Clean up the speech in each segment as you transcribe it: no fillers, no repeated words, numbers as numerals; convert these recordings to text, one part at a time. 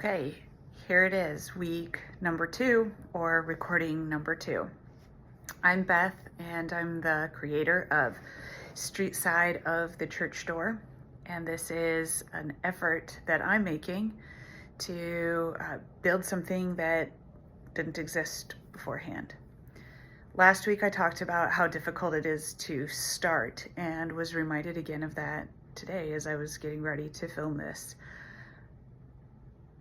Okay, here it is, week number 2, or recording number 2. I'm Beth, and I'm the creator of Street Side of the Church Door, and this is an effort that I'm making to build something that didn't exist beforehand. Last week I talked about how difficult it is to start, and was reminded again of that today as I was getting ready to film this.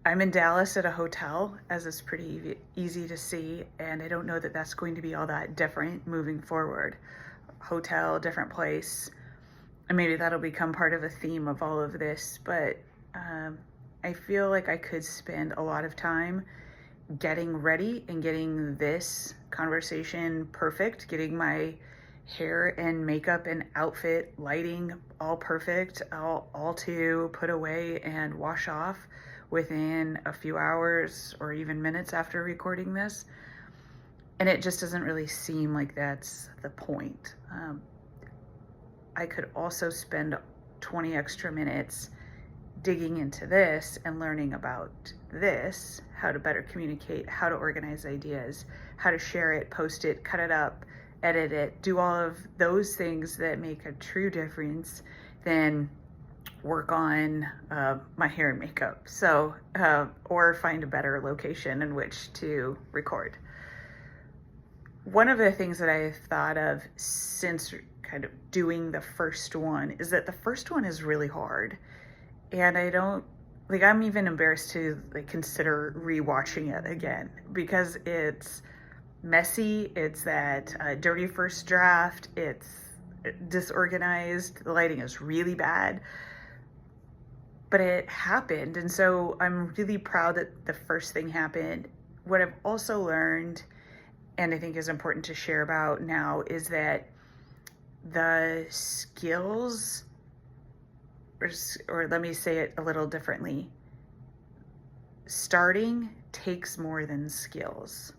I'm in Dallas at a hotel, as is pretty easy to see, and I don't know that that's going to be all that different moving forward. Hotel, different place, and maybe that'll become part of a theme of all of this, but I feel like I could spend a lot of time getting ready and getting this conversation perfect, getting my hair and makeup and outfit, lighting all perfect, all to put away and wash off within a few hours or even minutes after recording this. And it just doesn't really seem like that's the point. I could also spend 20 extra minutes digging into this and learning about this, how to better communicate, how to organize ideas, how to share it, post it, cut it up, edit it, do all of those things that make a true difference than work on my hair and makeup. So, or find a better location in which to record. One of the things that I've thought of since kind of doing the first one is that the first one is really hard. And I'm even embarrassed to consider rewatching it again because it's messy. It's that dirty first draft. It's disorganized. The lighting is really bad. But it happened, and so I'm really proud that the first thing happened. What I've also learned, and I think is important to share about now, is that the skills, or let me say it a little differently, starting takes more than skills.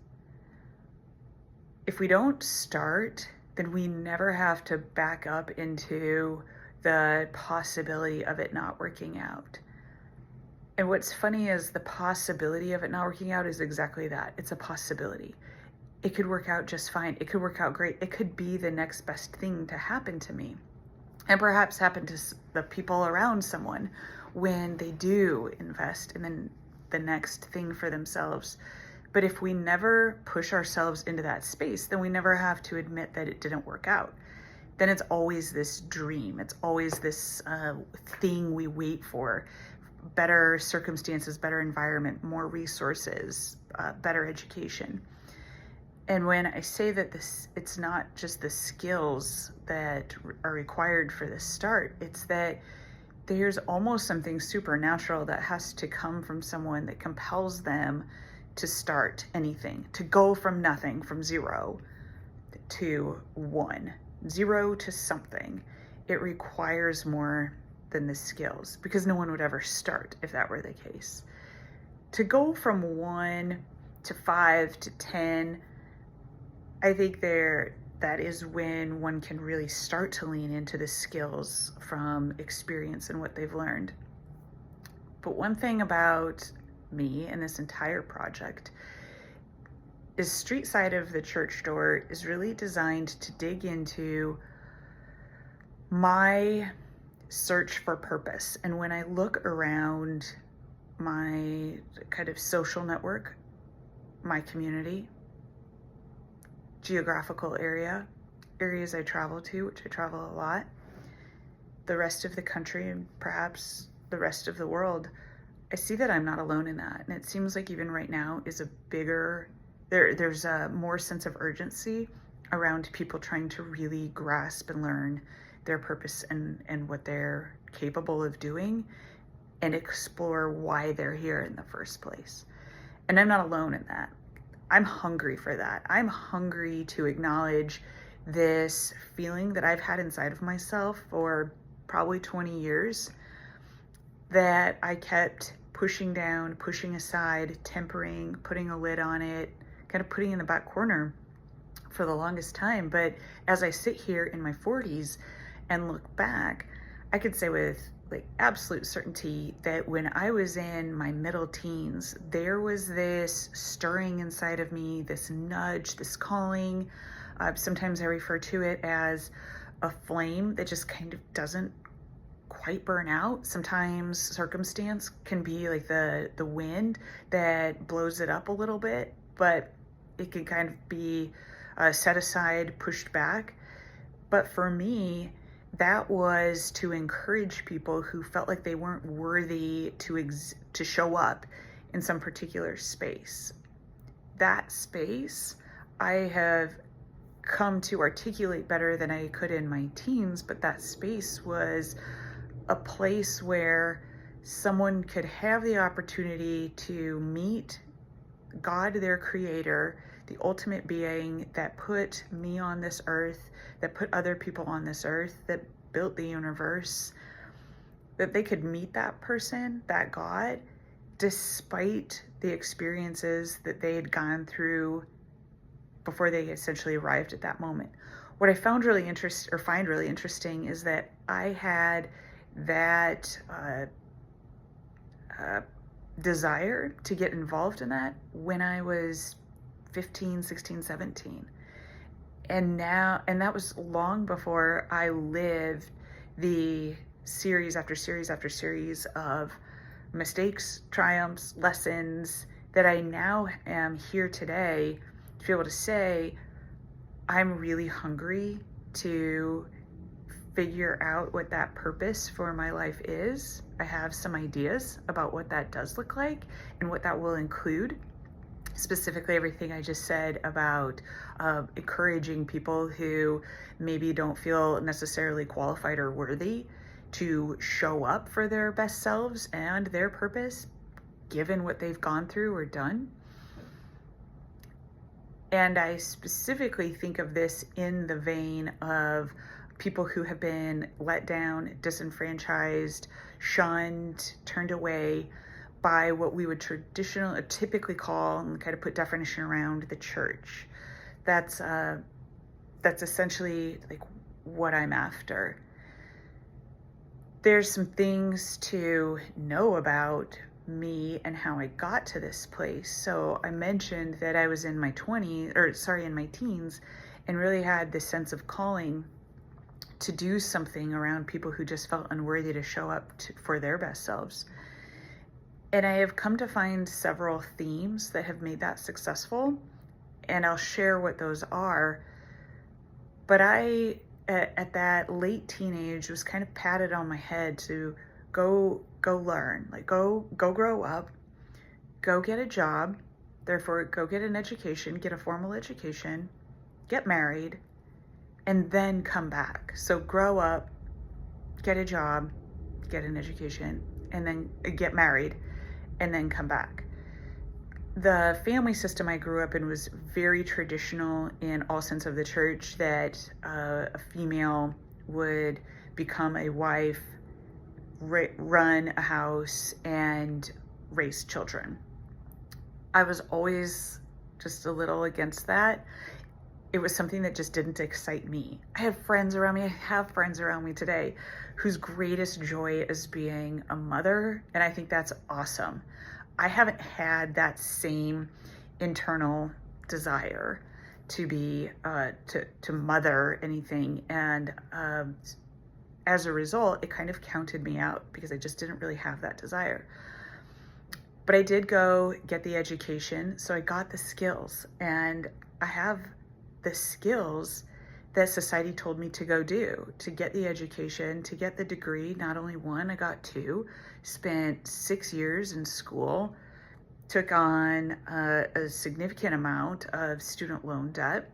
If we don't start, then we never have to back up into the possibility of it not working out. And what's funny is the possibility of it not working out is exactly that. It's a possibility. It could work out just fine. It could work out great. It could be the next best thing to happen to me, and perhaps happen to the people around someone when they do invest in the next thing for themselves. But if we never push ourselves into that space, then we never have to admit that it didn't work out. Then it's always this dream. It's always this thing we wait for. Better circumstances, better environment, more resources, better education. And when I say that it's not just the skills that are required for the start, it's that there's almost something supernatural that has to come from someone that compels them to start anything, to go from nothing, from 0 to 1. 0 to something. It requires more than the skills, because no one would ever start if that were the case. To go from 1 to 5 to 10, I think that is when one can really start to lean into the skills from experience and what they've learned. But one thing about me and this entire project is Street Side of the Church Door is really designed to dig into my search for purpose. And when I look around my kind of social network, my community, geographical areas I travel to, which I travel a lot, the rest of the country, and perhaps the rest of the world, I see that I'm not alone in that. And it seems like even right now is a bigger there's a more sense of urgency around people trying to really grasp and learn their purpose and what they're capable of doing and explore why they're here in the first place. And I'm not alone in that. I'm hungry for that. I'm hungry to acknowledge this feeling that I've had inside of myself for probably 20 years that I kept pushing down, pushing aside, tempering, putting a lid on it, kind of putting in the back corner for the longest time. But as I sit here in my 40s and look back, I could say with like absolute certainty that when I was in my middle teens, there was this stirring inside of me, this nudge, this calling. Sometimes I refer to it as a flame that just kind of doesn't quite burn out. Sometimes circumstance can be like the wind that blows it up a little bit, but it can kind of be set aside, pushed back. But for me, that was to encourage people who felt like they weren't worthy to show up in some particular space. That space I have come to articulate better than I could in my teens, but that space was a place where someone could have the opportunity to meet God, their creator, the ultimate being that put me on this earth, that put other people on this earth, that built the universe, that they could meet that person, that God, despite the experiences that they had gone through before they essentially arrived at that moment. What I find really interesting is that I had that desire to get involved in that when I was 15, 16, 17. And that was long before I lived the series after series after series of mistakes, triumphs, lessons that I now am here today to be able to say, I'm really hungry to figure out what that purpose for my life is. I have some ideas about what that does look like and what that will include. Specifically, everything I just said about encouraging people who maybe don't feel necessarily qualified or worthy to show up for their best selves and their purpose, given what they've gone through or done. And I specifically think of this in the vein of people who have been let down, disenfranchised, shunned, turned away by what we would typically call, and kind of put definition around, the church. That's essentially like what I'm after. There's some things to know about me and how I got to this place. So I mentioned that I was in my teens, and really had this sense of calling to do something around people who just felt unworthy to show up for their best selves. And I have come to find several themes that have made that successful, and I'll share what those are. But I, at that late teenage, was kind of patted on my head to go learn, like go grow up, go get a job, therefore go get an education, get a formal education, get married, and then come back. So grow up, get a job, get an education, and then get married, and then come back. The family system I grew up in was very traditional in all sense of the church, that a female would become a wife, run a house, and raise children. I was always just a little against that. It was something that just didn't excite me. I have friends around me today whose greatest joy is being a mother, and I think that's awesome. I haven't had that same internal desire to be to mother anything, and as a result, it kind of counted me out because I just didn't really have that desire. But I did go get the education, so I got the skills, and I have the skills that society told me to go do, to get the education, to get the degree. Not only one, I got two. Spent 6 years in school, took on a significant amount of student loan debt.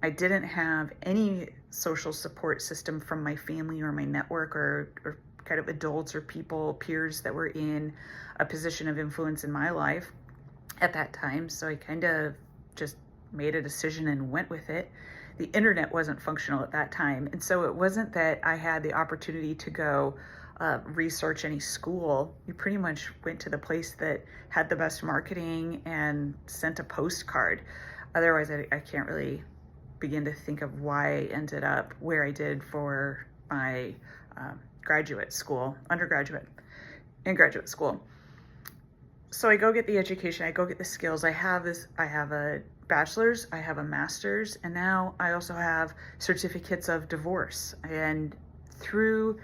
I didn't have any social support system from my family or my network or kind of adults or peers that were in a position of influence in my life at that time. So I kind of just made a decision and went with it. The internet wasn't functional at that time. And so it wasn't that I had the opportunity to go research any school. You pretty much went to the place that had the best marketing and sent a postcard. Otherwise, I can't really begin to think of why I ended up where I did for my undergraduate and graduate school. So I go get the education, I go get the skills. I have a bachelor's, I have a master's, and now I also have certificates of divorce. And through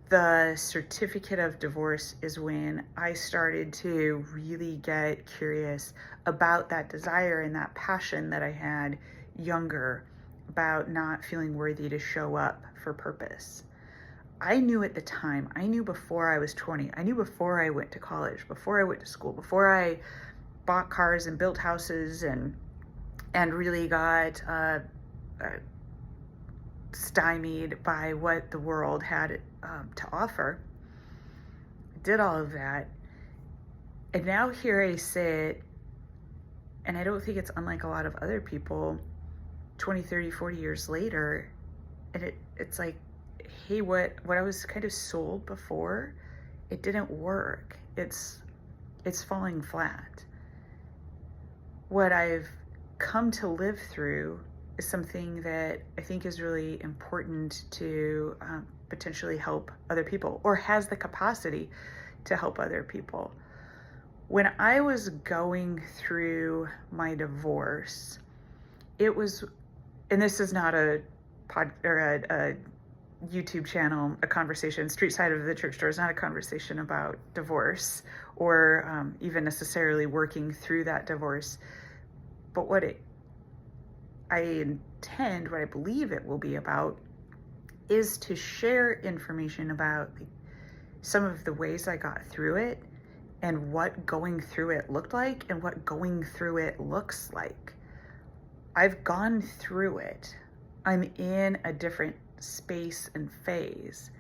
the certificate of divorce is when I started to really get curious about that desire and that passion that I had younger about not feeling worthy to show up for purpose. I knew at the time, I knew before I was 20, I knew before I went to college, before I went to school, before I bought cars and built houses and really got stymied by what the world had to offer. Did all of that. And now here I sit, and I don't think it's unlike a lot of other people 20, 30, 40 years later, and it's like, hey, what I was kind of sold before, it didn't work. It's falling flat. What I've come to live through is something that I think is really important to potentially help other people, or has the capacity to help other people. When I was going through my divorce, it was, and this is not a YouTube channel, a conversation. Street Side of the Church Door is not a conversation about divorce or even necessarily working through that divorce. But what I believe it will be about, is to share information about some of the ways I got through it and what going through it looked like and what going through it looks like. I've gone through it. I'm in a different space and phase.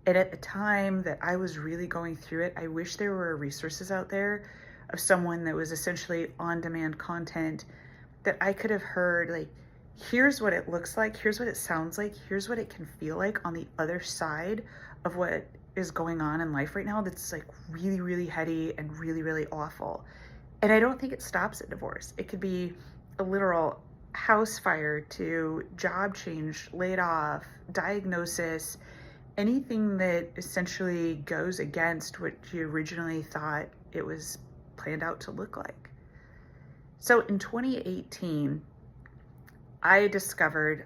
And at the time that I was really going through it, I wish there were resources out there of someone that was essentially on-demand content that I could have heard, like, here's what it looks like, here's what it sounds like, here's what it can feel like on the other side of what is going on in life right now that's like really, really heady and really, really awful. And I don't think it stops at divorce. It could be a literal house fire to job change, laid off, diagnosis, anything that essentially goes against what you originally thought it was planned out to look like. So in 2018, I discovered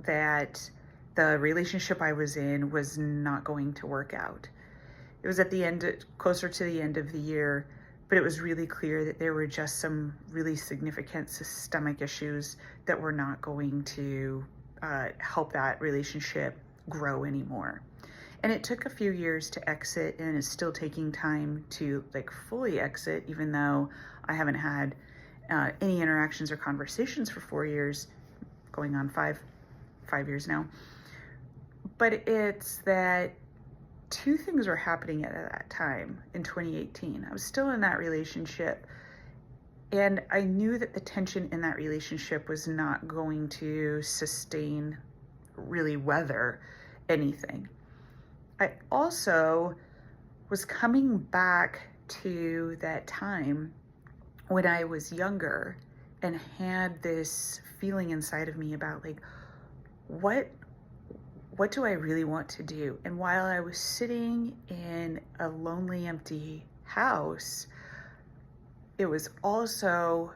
that the relationship I was in was not going to work out. It was at the end, closer to the end of the year, but it was really clear that there were just some really significant systemic issues that were not going to help that relationship grow anymore. And it took a few years to exit, and it's still taking time to like fully exit, even though I haven't had any interactions or conversations for 4 years, going on five years now. But it's that two things were happening at that time in 2018. I was still in that relationship, and I knew that the tension in that relationship was not going to sustain, really weather anything. I also was coming back to that time when I was younger and had this feeling inside of me about like, what do I really want to do? And while I was sitting in a lonely, empty house, it was also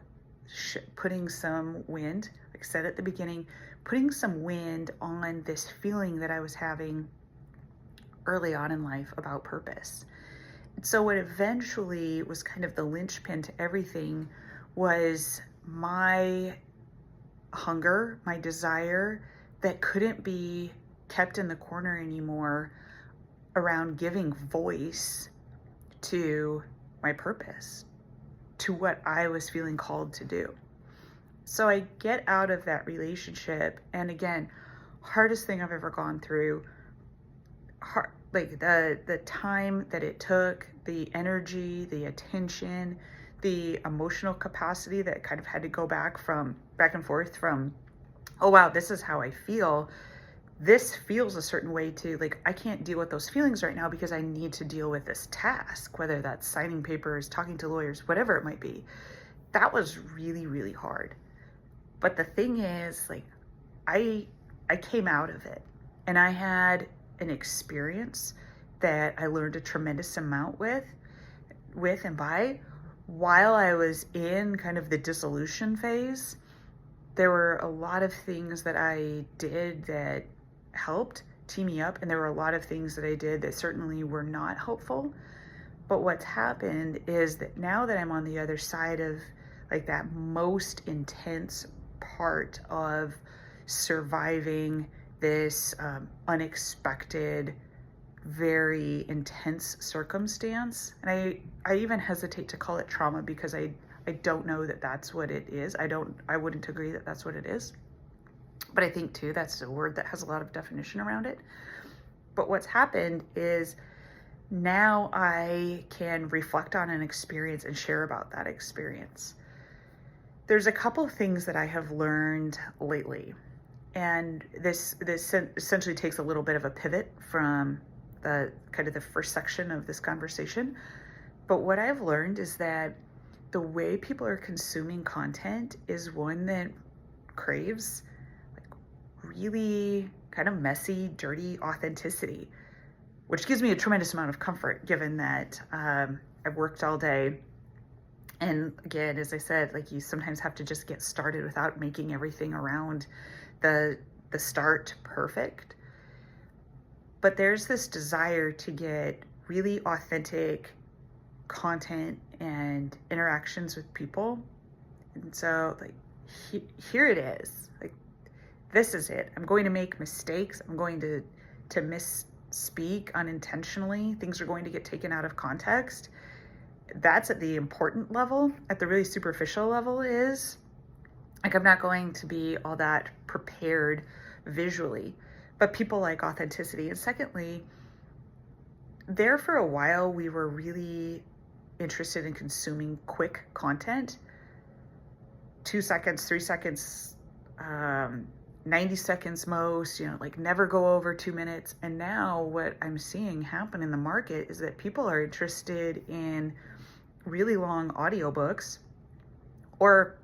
putting some wind, like I said at the beginning, putting some wind on this feeling that I was having early on in life about purpose. And so what eventually was kind of the linchpin to everything was my hunger, my desire that couldn't be kept in the corner anymore around giving voice to my purpose, to what I was feeling called to do. So I get out of that relationship, and again, hardest thing I've ever gone through. Like the time that it took, the energy, the attention, the emotional capacity that kind of had to go back and forth from, oh wow, this is how I feel. This feels a certain way to, like, I can't deal with those feelings right now because I need to deal with this task, whether that's signing papers, talking to lawyers, whatever it might be. That was really, really hard. But the thing is, like, I came out of it, and I had an experience that I learned a tremendous amount with and by. While I was in kind of the dissolution phase, there were a lot of things that I did that helped tee me up, and there were a lot of things that I did that certainly were not helpful. But what's happened is that now that I'm on the other side of like that most intense part of surviving this unexpected, very intense circumstance, and I even hesitate to call it trauma because I don't know that that's what it is. I wouldn't agree that that's what it is. But I think too, that's a word that has a lot of definition around it. But what's happened is now I can reflect on an experience and share about that experience. There's a couple of things that I have learned lately. And this essentially takes a little bit of a pivot from the kind of the first section of this conversation. But what I've learned is that the way people are consuming content is one that craves like really kind of messy, dirty authenticity, which gives me a tremendous amount of comfort given that I've worked all day. And again, as I said, like you sometimes have to just get started without making everything around the start perfect. But there's this desire to get really authentic content and interactions with people. And so like here it is. Like this is it. I'm going to make mistakes. I'm going to misspeak unintentionally. Things are going to get taken out of context. That's at the important level. At the really superficial level is like I'm not going to be all that prepared visually, but people like authenticity. And secondly, there for a while we were really interested in consuming quick content, 2 seconds, 3 seconds, 90 seconds most, like never go over 2 minutes. And now what I'm seeing happen in the market is that people are interested in really long audiobooks or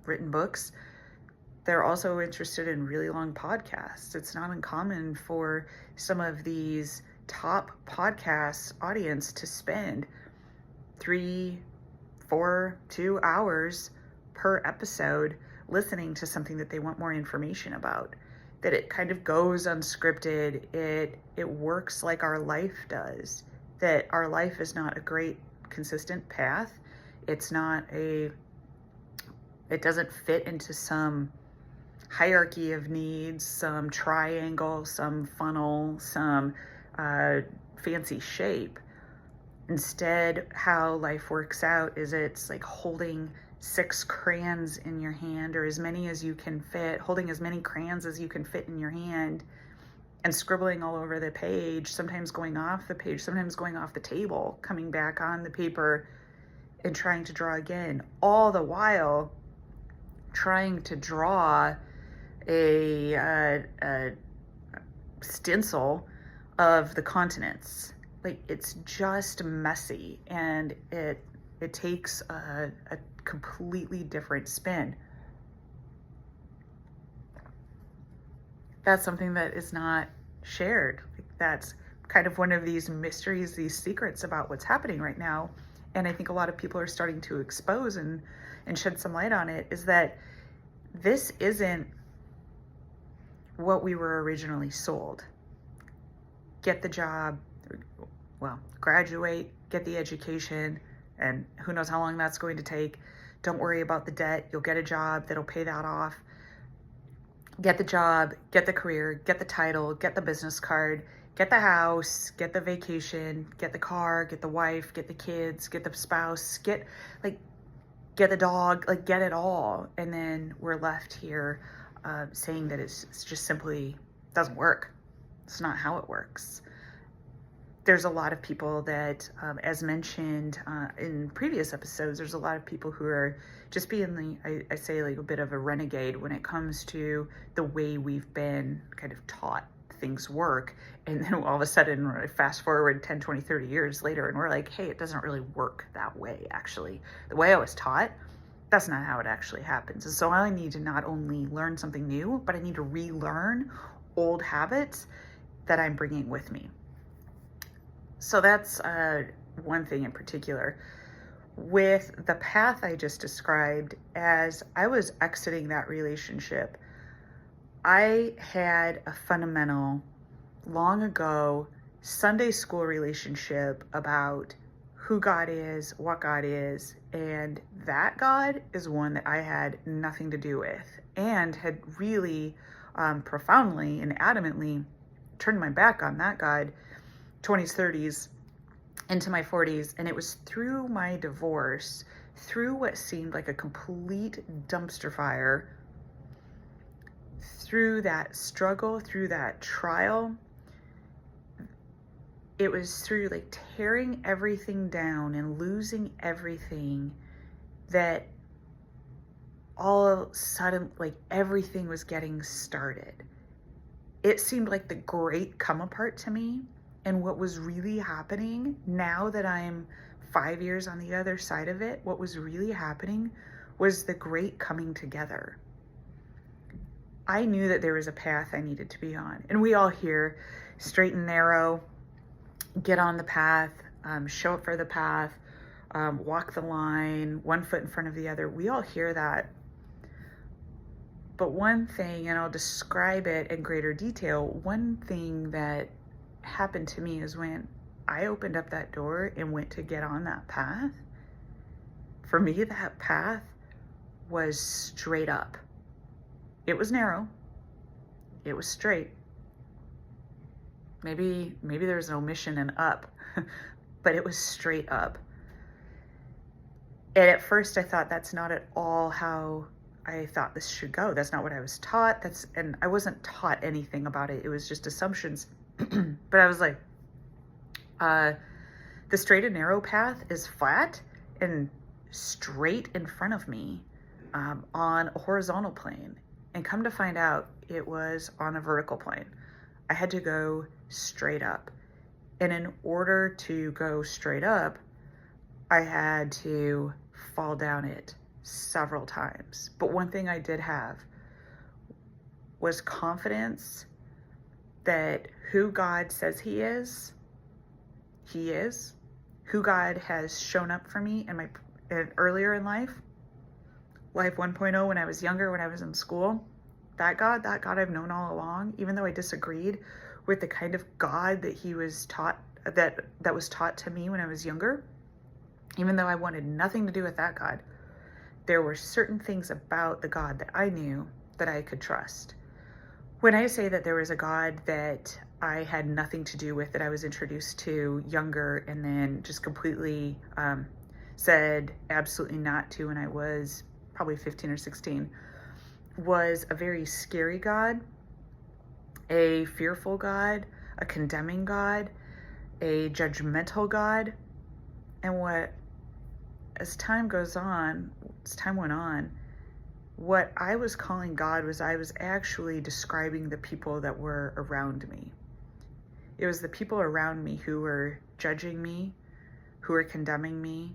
written books. They're also interested in really long podcasts. It's not uncommon for some of these top podcasts audience to spend 3, 4, 2 hours per episode listening to something that they want more information about, that it kind of goes unscripted. It works like our life does, that our life is not a great consistent path. It doesn't fit into some hierarchy of needs, some triangle, some funnel, some fancy shape. Instead, how life works out is it's like holding 6 crayons in your hand, or as many as you can fit, holding as many crayons as you can fit in your hand and scribbling all over the page, sometimes going off the page, sometimes going off the table, coming back on the paper and trying to draw again, all the while trying to draw a stencil of the continents. Like it's just messy, and it takes a completely different spin. That's something that is not shared. Like that's kind of one of these mysteries, these secrets about what's happening right now. And I think a lot of people are starting to expose and shed some light on it, is that this isn't what we were originally sold. Get the job, well, graduate, get the education, and who knows how long that's going to take. Don't worry about the debt. You'll get a job that'll pay that off. Get the job, get the career, get the title, get the business card, get the house, get the vacation, get the car, get the wife, get the kids, get the spouse, get the dog, like get it all. And then we're left here saying that it's just simply doesn't work. It's not how it works. There's a lot of people that, as mentioned in previous episodes, there's a lot of people who are just being, I say, like a bit of a renegade when it comes to the way we've been kind of taught things work. And then all of a sudden, fast forward 10, 20, 30 years later, and we're like, hey, it doesn't really work that way, actually. The way I was taught, that's not how it actually happens. And so I need to not only learn something new, but I need to relearn old habits that I'm bringing with me. So that's one thing in particular. With the path I just described, as I was exiting that relationship, I had a fundamental, long ago, Sunday school relationship about who God is, what God is, and that God is one that I had nothing to do with, and had really profoundly and adamantly turned my back on that God 20s, 30s, into my 40s. And it was through my divorce, through what seemed like a complete dumpster fire, through that struggle, through that trial, it was through like tearing everything down and losing everything, that all of a sudden, like, everything was getting started. It seemed like the great come apart to me. And what was really happening, now that I'm 5 years on the other side of it, what was really happening was the great coming together. I knew that there was a path I needed to be on. And we all hear straight and narrow, get on the path, show up for the path, walk the line, one foot in front of the other. We all hear that. But one thing, and I'll describe it in greater detail, one thing that happened to me is when I opened up that door and went to get on that path, for me, that path was straight up. It was narrow. It was straight. Maybe there was an omission in up, but it was straight up. And at first I thought, that's not at all how I thought this should go. That's not what I was taught. And I wasn't taught anything about it. It was just assumptions. But I was like, the straight and narrow path is flat and straight in front of me, on a horizontal plane. And come to find out, it was on a vertical plane. I had to go straight up. And in order to go straight up, I had to fall down it several times. But one thing I did have was confidence that who God says He is. Who God has shown up for me earlier in life 1.0, when I was younger, when I was in school. That God I've known all along, even though I disagreed with the kind of God that He was taught, that was taught to me when I was younger. Even though I wanted nothing to do with that God, there were certain things about the God that I knew that I could trust. When I say that there was a God that I had nothing to do with, that I was introduced to younger and then just completely said absolutely not to when I was probably 15 or 16, was a very scary God, a fearful God, a condemning God, a judgmental God. And as time went on, what I was calling God was, I was actually describing the people that were around me. It was the people around me who were judging me, who were condemning me,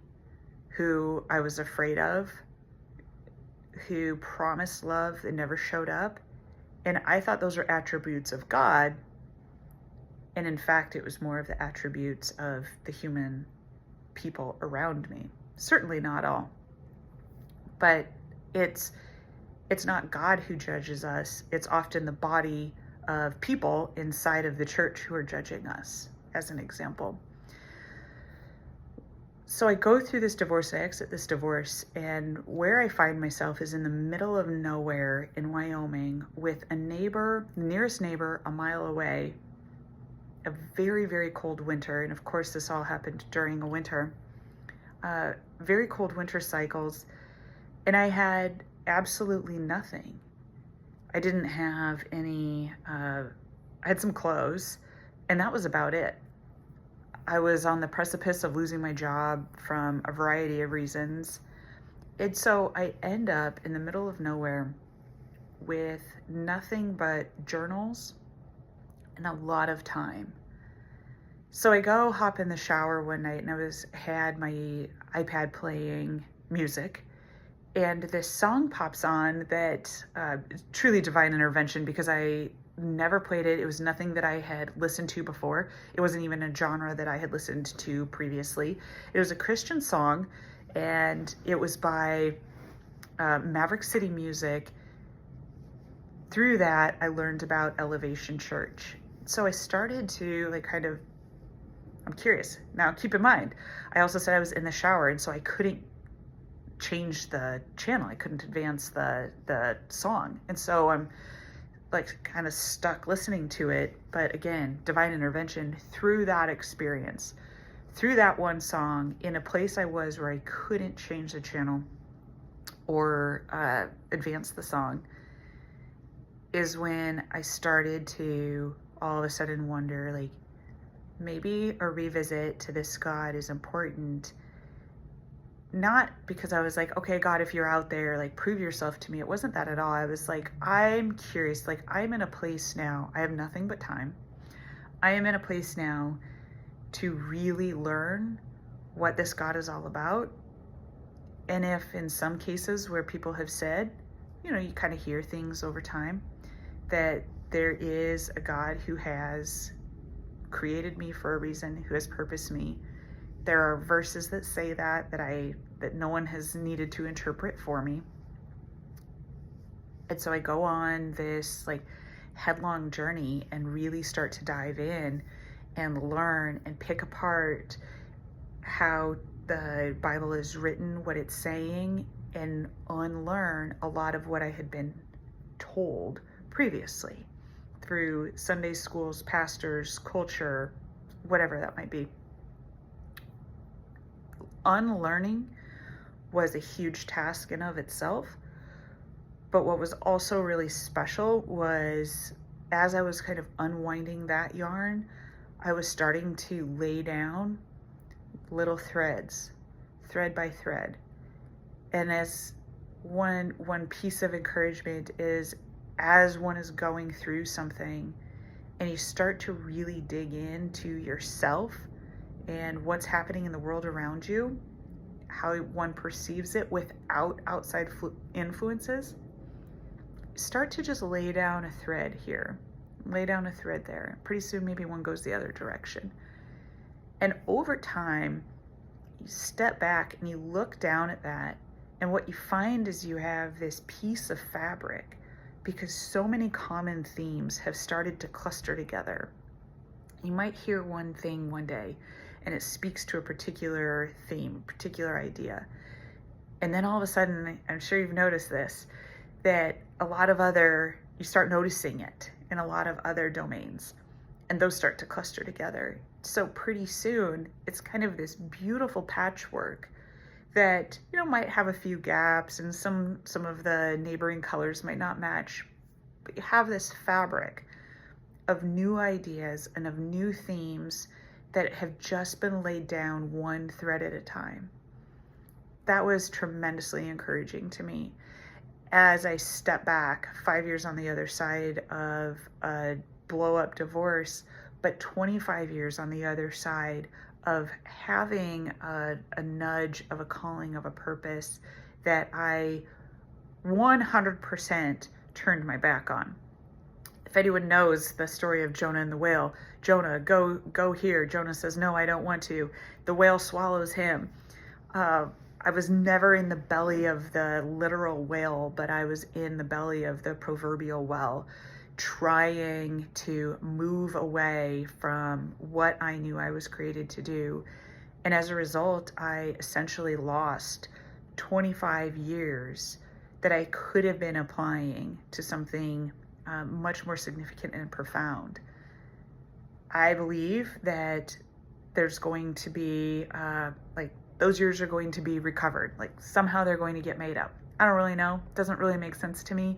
who I was afraid of, who promised love and never showed up. And I thought those were attributes of God. And in fact, it was more of the attributes of the human people around me. Certainly not all. But it's not God who judges us. It's often the body of people inside of the church who are judging us, as an example. So I go through this divorce, I exit this divorce, and where I find myself is in the middle of nowhere in Wyoming with a neighbor, nearest neighbor, a mile away, a very, very cold winter. And of course, this all happened during a winter. Very cold winter cycles. And I had absolutely nothing. I didn't have any, I had some clothes, and that was about it. I was on the precipice of losing my job from a variety of reasons. And so I end up in the middle of nowhere with nothing but journals and a lot of time. So I go hop in the shower one night, and I had my iPad playing music, and this song pops on that truly divine intervention, because I never played it. It was nothing that I had listened to before. It wasn't even a genre that I had listened to previously. It was a Christian song, and it was by Maverick City Music. Through that, I learned about Elevation Church. So I started to I'm curious. Now, keep in mind, I also said I was in the shower, and so I couldn't change the channel. I couldn't advance the song. And so I'm kind of stuck listening to it. But again, divine intervention through that experience, through that one song, in a place I was where I couldn't change the channel or advance the song, is when I started to all of a sudden wonder, maybe a revisit to this God is important. Not because I was okay, God, if you're out there, prove yourself to me. It wasn't that at all. I was I'm curious. I'm in a place now. I have nothing but time. I am in a place now to really learn what this God is all about. And if in some cases where people have said, you kind of hear things over time, that there is a God who has created me for a reason, who has purposed me. There are verses that say that no one has needed to interpret for me. And so I go on this headlong journey and really start to dive in and learn and pick apart how the Bible is written, what it's saying, and unlearn a lot of what I had been told previously through Sunday schools, pastors, culture, whatever that might be. Unlearning was a huge task in of itself. But what was also really special was, as I was kind of unwinding that yarn, I was starting to lay down little threads, thread by thread. And as one piece of encouragement is, as one is going through something and you start to really dig into yourself and what's happening in the world around you, how one perceives it without outside influences, start to just lay down a thread here, lay down a thread there. Pretty soon maybe one goes the other direction. And over time, you step back and you look down at that, and what you find is you have this piece of fabric, because so many common themes have started to cluster together. You might hear one thing one day, and it speaks to a particular theme, particular idea. And then all of a sudden, I'm sure you've noticed this, that you start noticing it in a lot of other domains, and those start to cluster together. So pretty soon, it's kind of this beautiful patchwork that, might have a few gaps, and some of the neighboring colors might not match, but you have this fabric of new ideas and of new themes that have just been laid down one thread at a time. That was tremendously encouraging to me as I step back 5 years on the other side of a blow-up divorce, but 25 years on the other side of having a nudge of a calling, of a purpose that I 100% turned my back on. If anyone knows the story of Jonah and the whale, Jonah, go here. Jonah says, no, I don't want to. The whale swallows him. I was never in the belly of the literal whale, but I was in the belly of the proverbial well, trying to move away from what I knew I was created to do. And as a result, I essentially lost 25 years that I could have been applying to something much more significant and profound. I believe that there's going to be, those years are going to be recovered. Somehow they're going to get made up. I don't really know. It doesn't really make sense to me.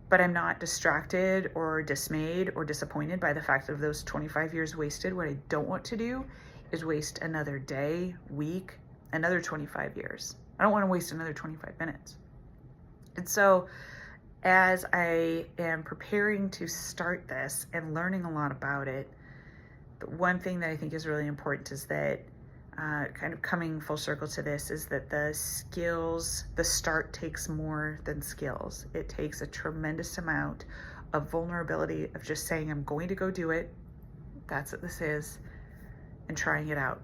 But I'm not distracted or dismayed or disappointed by the fact of those 25 years wasted. What I don't want to do is waste another day, week, another 25 years. I don't want to waste another 25 minutes. And so as I am preparing to start this and learning a lot about it, the one thing that I think is really important is that kind of coming full circle to this is that the start takes more than skills. It takes a tremendous amount of vulnerability, of just saying, I'm going to go do it. That's what this is, and trying it out.